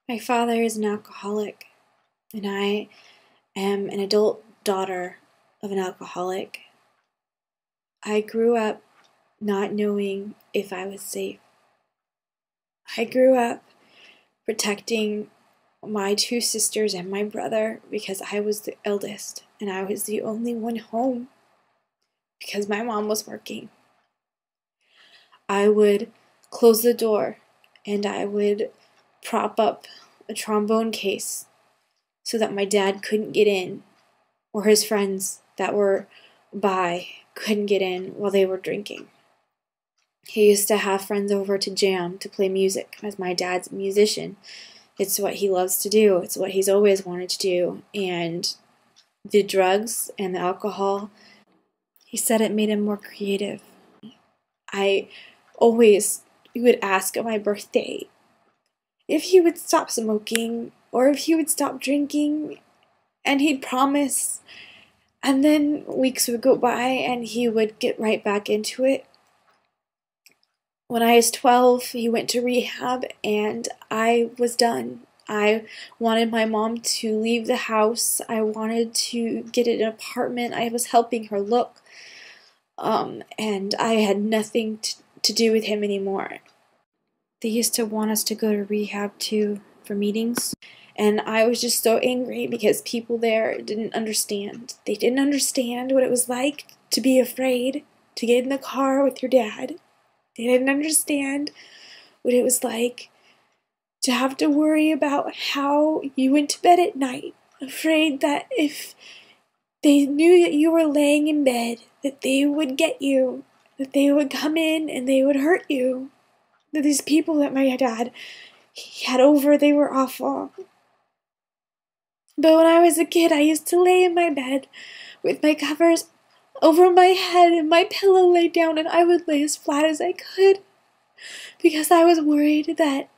My father is an alcoholic, and I am an adult daughter of an alcoholic. I grew up not knowing if I was safe. I grew up protecting my two sisters and my brother because I was the eldest and I was the only one home because my mom was working. I would close the door and I would prop up a trombone case so that my dad couldn't get in, or his friends that were by couldn't get in while they were drinking. He used to have friends over to jam, to play music, as my dad's a musician. It's what he loves to do. It's what he's always wanted to do. And the drugs and the alcohol, he said it made him more creative. I always would ask on my birthday if he would stop smoking or if he would stop drinking, and he'd promise. And then weeks would go by and he would get right back into it. When I was 12, he went to rehab and I was done. I wanted my mom to leave the house. I wanted to get an apartment. I was helping her look. And I had nothing to do with him anymore. They used to want us to go to rehab too for meetings. And I was just so angry because people there didn't understand. They didn't understand what it was like to be afraid to get in the car with your dad. They didn't understand what it was like to have to worry about how you went to bed at night, afraid that if they knew that you were laying in bed, that they would get you, that they would come in and they would hurt you. That these people that my dad had over, they were awful. But when I was a kid, I used to lay in my bed with my covers over my head and my pillow laid down, and I would lay as flat as I could because I was worried that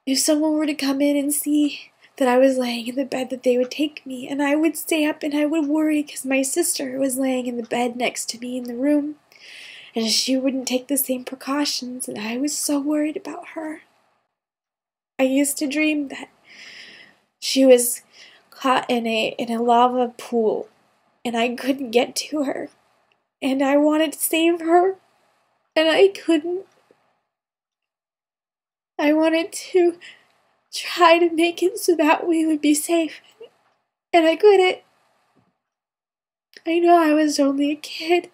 if someone were to come in and see that I was laying in the bed, that they would take me. And I would stay up and I would worry because my sister was laying in the bed next to me in the room, and she wouldn't take the same precautions, and I was so worried about her. I used to dream that she was caught in a lava pool and I couldn't get to her, and I wanted to save her and I couldn't. I wanted to try to make it so that we would be safe, and I couldn't. I know I was only a kid,